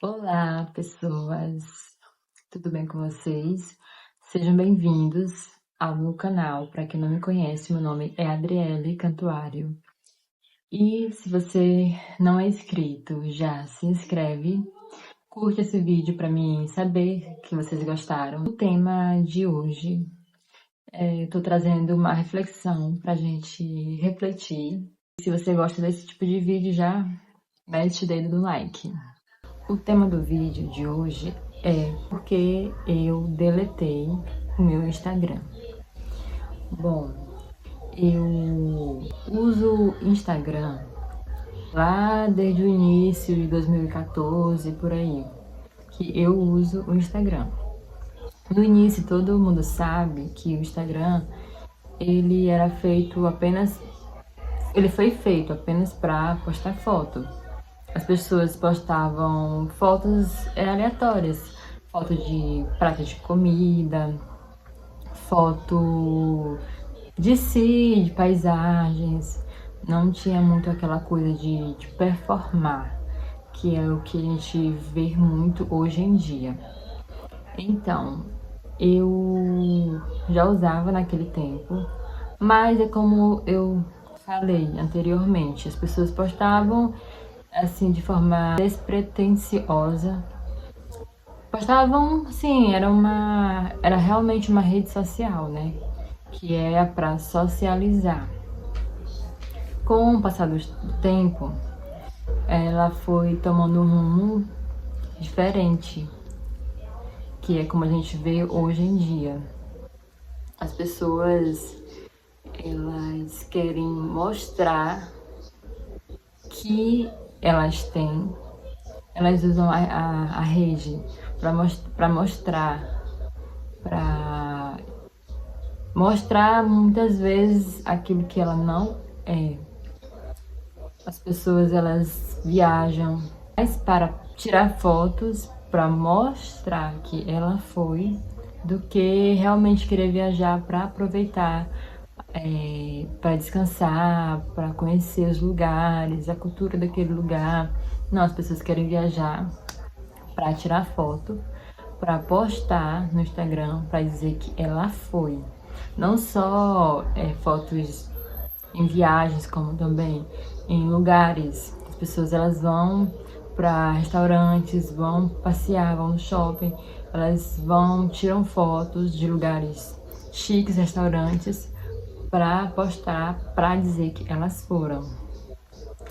Olá, pessoas! Tudo bem com vocês? Sejam bem-vindos ao meu canal. Para quem não me conhece, meu nome é Adriele Cantuário. E se você não é inscrito, já se inscreve, curte esse vídeo para mim saber que vocês gostaram. O tema de hoje, eu tô trazendo uma reflexão para a gente refletir. Se você gosta desse tipo de vídeo, já mete o dedo no like. O tema do vídeo de hoje é porque eu deletei o meu Instagram. Bom, eu uso Instagram lá desde o início de 2014, por aí, que eu uso o Instagram. No início, todo mundo sabe que o Instagram, ele foi feito apenas para postar foto. As pessoas postavam fotos aleatórias, foto de prato de comida, foto de si, de paisagens. Não tinha muito aquela coisa de performar, que é o que a gente vê muito hoje em dia. Então, eu já usava naquele tempo, mas é como eu falei anteriormente, as pessoas postavam assim de forma despretensiosa. Postavam, sim, era realmente uma rede social, né? Que é para socializar. Com o passar do tempo, ela foi tomando um rumo diferente, que é como a gente vê hoje em dia. As pessoas, elas querem mostrar que elas têm, elas usam a rede para mostrar muitas vezes aquilo que ela não é. As pessoas, elas viajam mais para tirar fotos para mostrar que ela foi, do que realmente querer viajar para aproveitar, para descansar, para conhecer os lugares, a cultura daquele lugar. Não, as pessoas querem viajar para tirar foto, para postar no Instagram, para dizer que ela foi. Não só fotos em viagens, como também em lugares. As pessoas, elas vão para restaurantes, vão passear, vão no shopping, elas vão, tiram fotos de lugares chiques, restaurantes, para postar, para dizer que elas foram.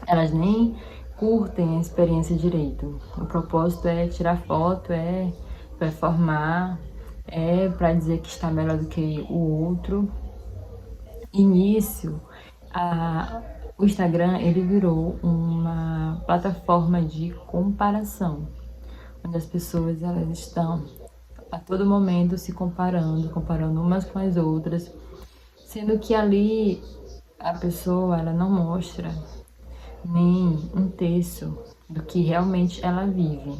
Elas nem curtem a experiência direito. O propósito é tirar foto, é performar, é para dizer que está melhor do que o outro. Início, o Instagram, ele virou uma plataforma de comparação, onde as pessoas, elas estão a todo momento se comparando umas com as outras, sendo que ali a pessoa, ela não mostra nem um terço do que realmente ela vive.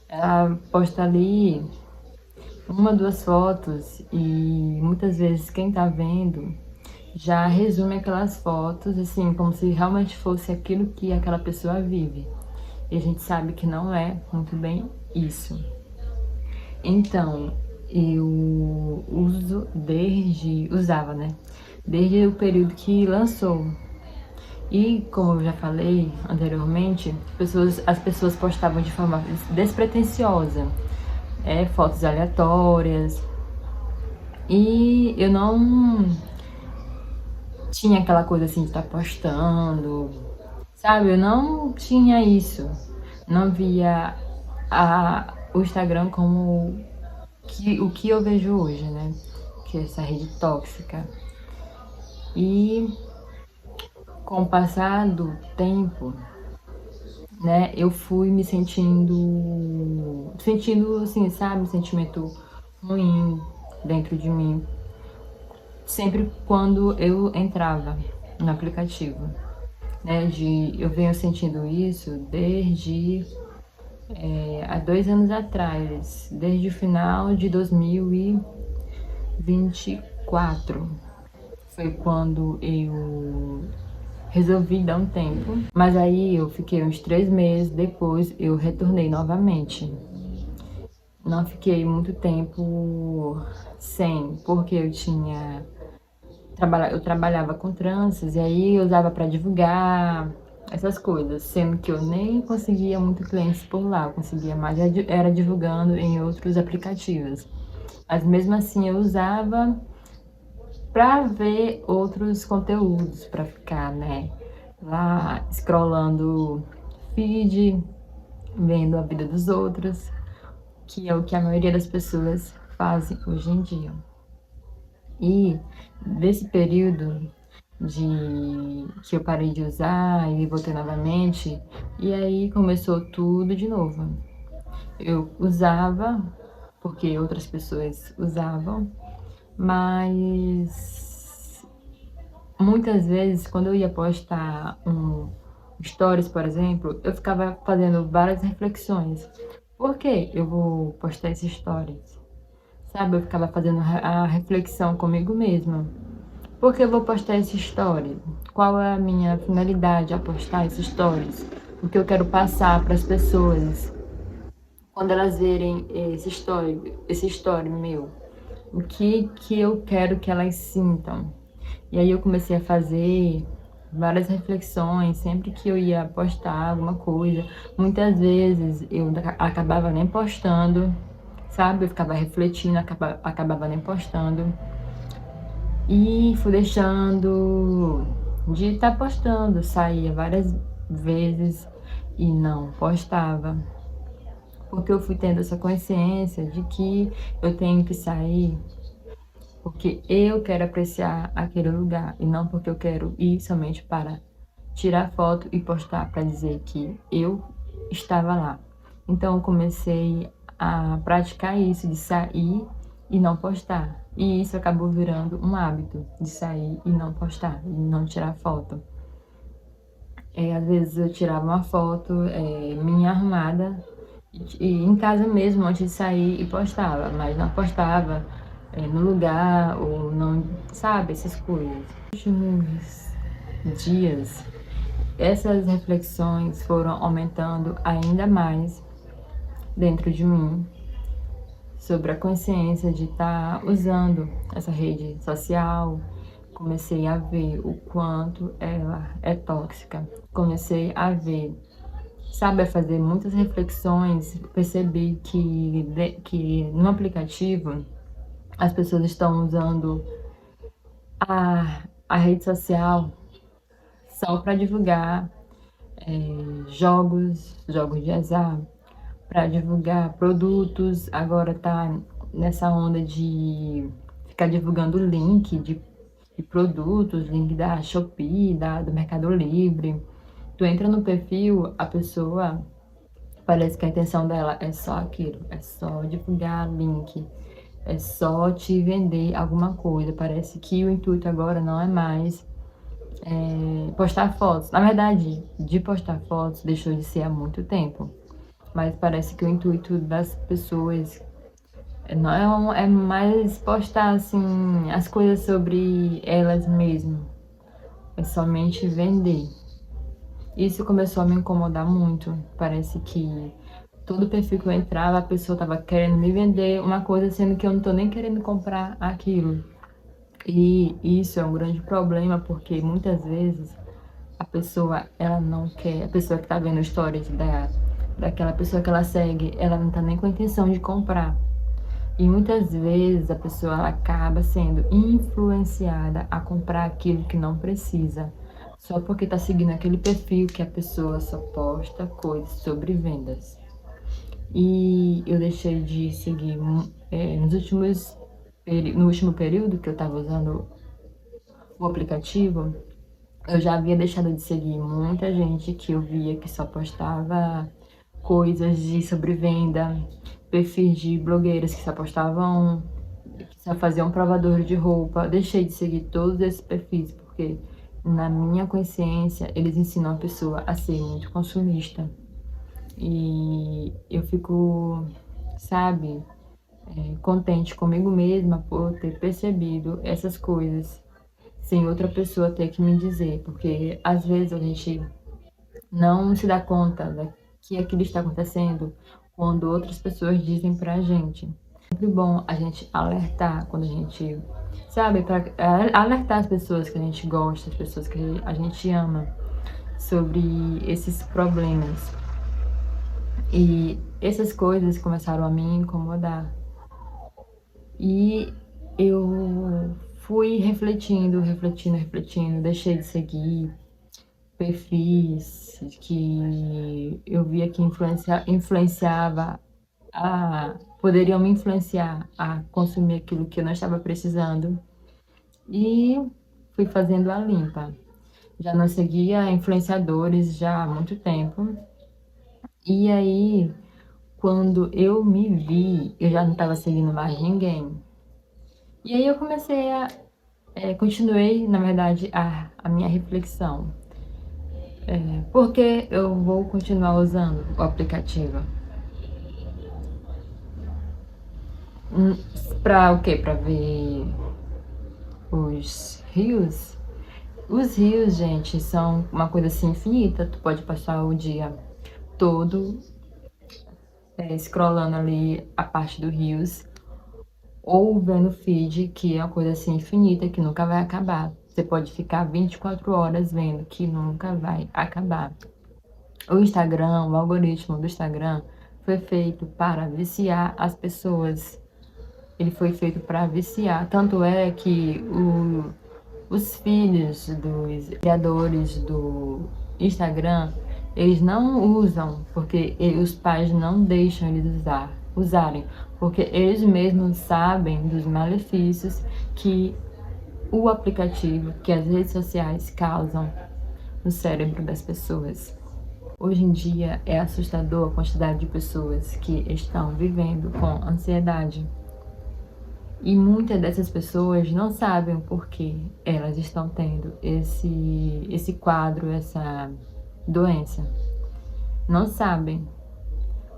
Ela posta ali uma, duas fotos e muitas vezes quem tá vendo já resume aquelas fotos, assim, como se realmente fosse aquilo que aquela pessoa vive. E a gente sabe que não é muito bem isso. Então, eu usava, né? Desde o período que lançou. E, como eu já falei anteriormente, as pessoas postavam de forma despretensiosa, fotos aleatórias. E eu não tinha aquela coisa assim de estar postando, sabe? Eu não tinha isso. Não via o Instagram como o que eu vejo hoje, né? Que é essa rede tóxica. E com o passar do tempo, né, eu fui me sentindo assim, sabe, um sentimento ruim dentro de mim, sempre quando eu entrava no aplicativo, né, eu venho sentindo isso desde há 2 anos atrás, desde o final de 2024, foi quando eu resolvi dar um tempo, mas aí eu fiquei uns 3 meses, depois eu retornei novamente. Não fiquei muito tempo sem, porque eu trabalhava com tranças e aí eu usava para divulgar essas coisas, sendo que eu nem conseguia muito clientes por lá, eu conseguia mais era divulgando em outros aplicativos. Mas mesmo assim eu usava para ver outros conteúdos, para ficar, né, lá scrollando feed, vendo a vida dos outros, que é o que a maioria das pessoas fazem hoje em dia. E desse período de que eu parei de usar e voltei novamente, e aí começou tudo de novo. Eu usava porque outras pessoas usavam, mas muitas vezes quando eu ia postar um stories, por exemplo, eu ficava fazendo várias reflexões. Por que eu vou postar esses stories? Sabe, eu ficava fazendo a reflexão comigo mesma. Por que eu vou postar esse story? Qual é a minha finalidade a postar esses stories? O que eu quero passar para as pessoas quando elas verem esse story meu? O que eu quero que elas sintam? E aí eu comecei a fazer várias reflexões sempre que eu ia postar alguma coisa. Muitas vezes eu acabava nem postando, sabe? Eu ficava refletindo, acabava nem postando. E fui deixando de estar postando, saía várias vezes e não postava. Porque eu fui tendo essa consciência de que eu tenho que sair porque eu quero apreciar aquele lugar e não porque eu quero ir somente para tirar foto e postar para dizer que eu estava lá. Então eu comecei a praticar isso de sair e não postar. E isso acabou virando um hábito de sair e não postar, e não tirar foto. Às vezes eu tirava uma foto minha arrumada e em casa mesmo antes de sair e postava, mas não postava no lugar ou não, sabe, essas coisas. Nos últimos dias, essas reflexões foram aumentando ainda mais dentro de mim sobre a consciência de estar usando essa rede social. Comecei a ver o quanto ela é tóxica. Comecei a ver, sabe, a fazer muitas reflexões. Percebi que no aplicativo as pessoas estão usando a rede social só para divulgar jogos de azar, para divulgar produtos. Agora tá nessa onda de ficar divulgando link de produtos, link da Shopee, do Mercado Livre. Tu entra no perfil, a pessoa parece que a intenção dela é só aquilo, é só divulgar link, é só te vender alguma coisa. Parece que o intuito agora não é mais postar fotos. Na verdade, de postar fotos deixou de ser há muito tempo. Mas parece que o intuito das pessoas não é mais postar assim as coisas sobre elas mesmas. É somente vender. Isso começou a me incomodar muito. Parece que todo perfil que eu entrava, a pessoa estava querendo me vender uma coisa, sendo que eu não estou nem querendo comprar aquilo. E isso é um grande problema, porque muitas vezes a pessoa, ela não quer, a pessoa que tá vendo stories daquela pessoa que ela segue, ela não tá nem com a intenção de comprar. E muitas vezes a pessoa ela acaba sendo influenciada a comprar aquilo que não precisa, só porque tá seguindo aquele perfil que a pessoa só posta coisas sobre vendas. E eu deixei de seguir no último período que eu estava usando o aplicativo, eu já havia deixado de seguir muita gente que eu via que só postava coisas de sobrevenda, perfis de blogueiras que só postavam, que só faziam provador de roupa. Deixei de seguir todos esses perfis, porque na minha consciência eles ensinam a pessoa a ser muito consumista. E eu fico, sabe, contente comigo mesma por ter percebido essas coisas sem outra pessoa ter que me dizer, porque às vezes a gente não se dá conta que aquilo está acontecendo quando outras pessoas dizem pra gente. É sempre bom a gente alertar quando a gente, sabe, para alertar as pessoas que a gente gosta, as pessoas que a gente ama sobre esses problemas. E essas coisas começaram a me incomodar. E eu fui refletindo, deixei de seguir perfis que eu via que influenciava poderiam me influenciar a consumir aquilo que eu não estava precisando e fui fazendo a limpa. Já não seguia influenciadores já há muito tempo. E aí, quando eu me vi, eu já não estava seguindo mais ninguém. E aí eu comecei continuei, na verdade, a minha reflexão. Por que eu vou continuar usando o aplicativo? Pra o quê? Pra ver os rios? Os rios, gente, são uma coisa assim infinita. Tu pode passar o dia todo scrollando ali a parte dos rios ou vendo feed, que é uma coisa assim infinita que nunca vai acabar. Você pode ficar 24 horas vendo que nunca vai acabar. O Instagram, o algoritmo do Instagram foi feito para viciar as pessoas. Ele foi feito para viciar. Tanto é que os filhos dos criadores do Instagram, eles não usam, porque os pais não deixam eles usarem, porque eles mesmos sabem dos malefícios que o aplicativo, que as redes sociais causam no cérebro das pessoas. Hoje em dia é assustador a quantidade de pessoas que estão vivendo com ansiedade. E muitas dessas pessoas não sabem o porquê elas estão tendo esse quadro, essa doença. Não sabem.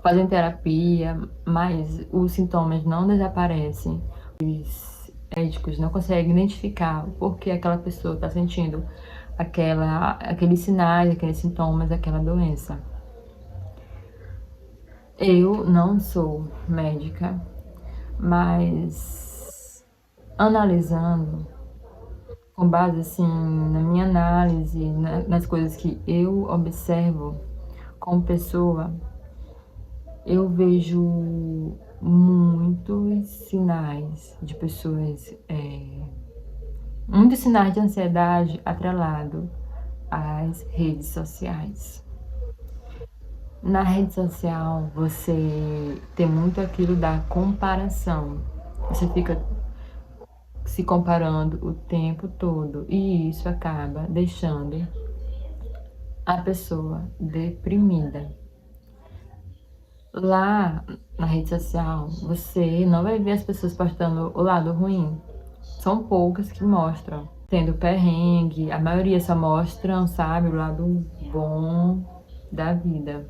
Fazem terapia, mas os sintomas não desaparecem. Os médicos não conseguem identificar o porquê aquela pessoa está sentindo aqueles sinais, aqueles sintomas, aquela doença. Eu não sou médica, mas analisando, com base assim na minha análise, nas coisas que eu observo como pessoa, eu vejo muitos sinais de pessoas, muitos sinais de ansiedade atrelado às redes sociais. Na rede social, você tem muito aquilo da comparação. Você fica se comparando o tempo todo e isso acaba deixando a pessoa deprimida. Lá na rede social, você não vai ver as pessoas postando o lado ruim. São poucas que mostram. Tendo perrengue, a maioria só mostram, sabe, o lado bom da vida.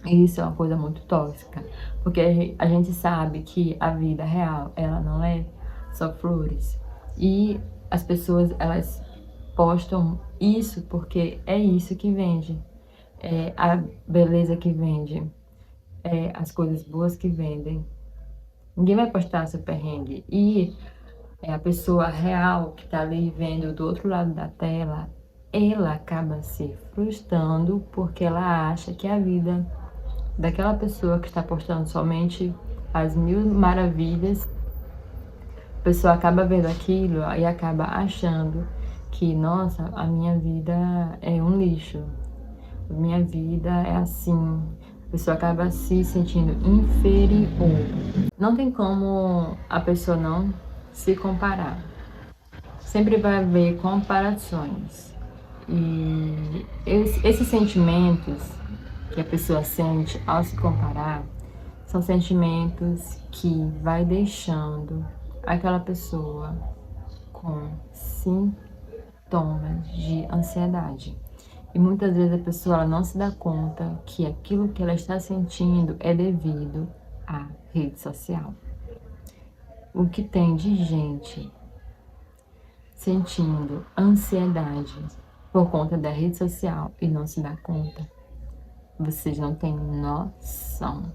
E isso é uma coisa muito tóxica, porque a gente sabe que a vida real, ela não é só flores. E as pessoas, elas postam isso porque é isso que vende. É a beleza que vende. É as coisas boas que vendem. Ninguém vai postar seu perrengue. E a pessoa real que tá ali vendo do outro lado da tela, ela acaba se frustrando porque ela acha que a vida daquela pessoa que está postando somente as mil maravilhas, a pessoa acaba vendo aquilo e acaba achando que, nossa, a minha vida é um lixo, a minha vida é assim. A pessoa acaba se sentindo inferior. Não tem como a pessoa não se comparar. Sempre vai haver comparações. E esses sentimentos que a pessoa sente ao se comparar são sentimentos que vai deixando aquela pessoa com sintomas de ansiedade. E muitas vezes a pessoa ela não se dá conta que aquilo que ela está sentindo é devido à rede social. O que tem de gente sentindo ansiedade por conta da rede social e não se dá conta. Vocês não têm noção.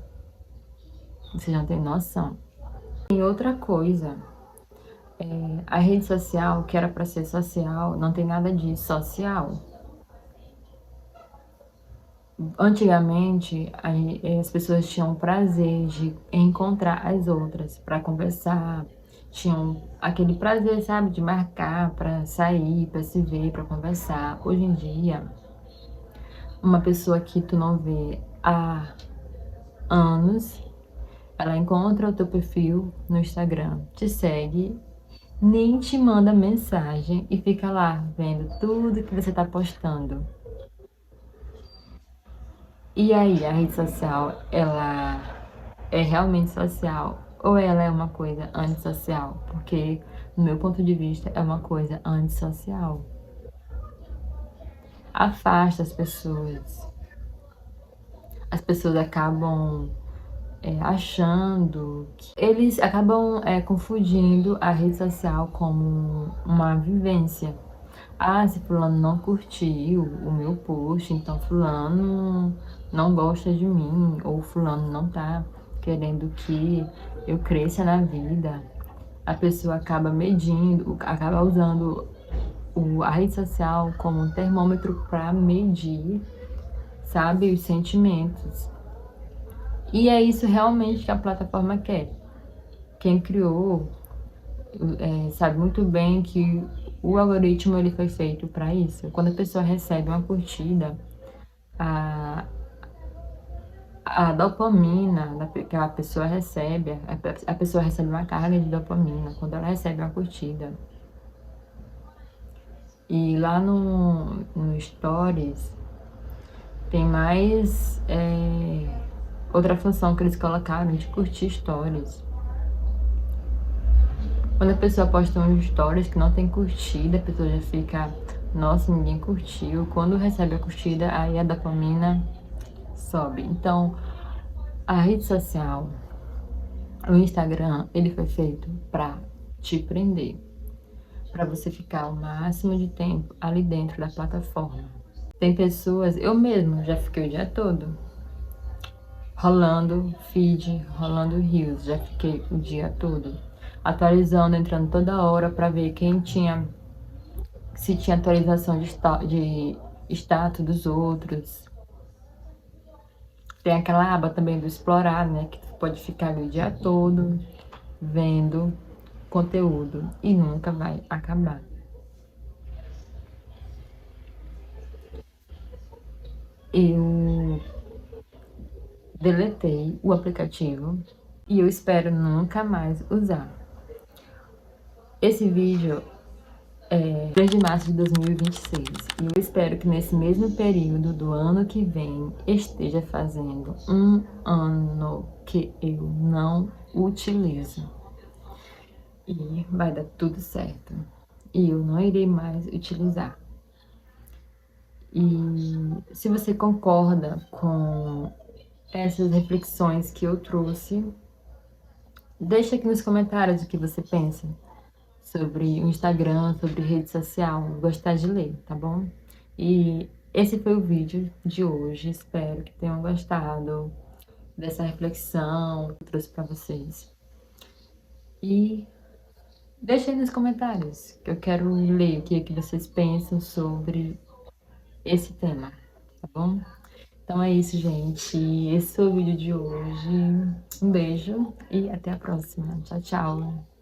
Vocês não têm noção. E outra coisa, a rede social, que era para ser social, não tem nada de social. Antigamente, as pessoas tinham prazer de encontrar as outras para conversar, tinham aquele prazer, sabe, de marcar para sair, para se ver, para conversar. Hoje em dia, uma pessoa que tu não vê há anos, ela encontra o teu perfil no Instagram, te segue, nem te manda mensagem e fica lá vendo tudo que você tá postando. E aí, a rede social, ela é realmente social ou ela é uma coisa antissocial? Porque, no meu ponto de vista, é uma coisa antissocial. Afasta as pessoas. As pessoas acabam achando que eles acabam confundindo a rede social como uma vivência. Ah, se fulano não curtiu o meu post, então fulano não gosta de mim, ou fulano não tá querendo que eu cresça na vida. A pessoa acaba medindo, acaba usando a rede social como um termômetro para medir, sabe, os sentimentos. E é isso realmente que a plataforma quer. Quem criou sabe muito bem que o algoritmo ele foi feito para isso. Quando a pessoa recebe uma curtida, a, a dopamina que a pessoa recebe, a pessoa recebe uma carga de dopamina quando ela recebe uma curtida. E lá no Stories tem mais outra função que eles colocaram de curtir Stories. Quando a pessoa posta uns stories que não tem curtida, a pessoa já fica, nossa, ninguém curtiu. Quando recebe a curtida, aí a dopamina sobe. Então, a rede social, o Instagram, ele foi feito para te prender, para você ficar o máximo de tempo ali dentro da plataforma. Tem pessoas, eu mesmo já fiquei o dia todo rolando feed, rolando reels, já fiquei o dia todo atualizando, entrando toda hora para ver se tinha atualização de status dos outros. Tem aquela aba também do explorar, né, que tu pode ficar ali o dia todo vendo conteúdo e nunca vai acabar. Eu deletei o aplicativo e eu espero nunca mais usar. Esse vídeo é 3 de março de 2026 e eu espero que nesse mesmo período do ano que vem esteja fazendo um ano que eu não utilizo e vai dar tudo certo e eu não irei mais utilizar. E se você concorda com essas reflexões que eu trouxe, deixa aqui nos comentários o que você pensa sobre o Instagram, sobre rede social. Vou gostar de ler, tá bom? E esse foi o vídeo de hoje. Espero que tenham gostado dessa reflexão que eu trouxe para vocês. E deixa aí nos comentários, que eu quero ler o que vocês pensam sobre esse tema, tá bom? Então é isso, gente. Esse foi o vídeo de hoje. Um beijo e até a próxima. Tchau, tchau.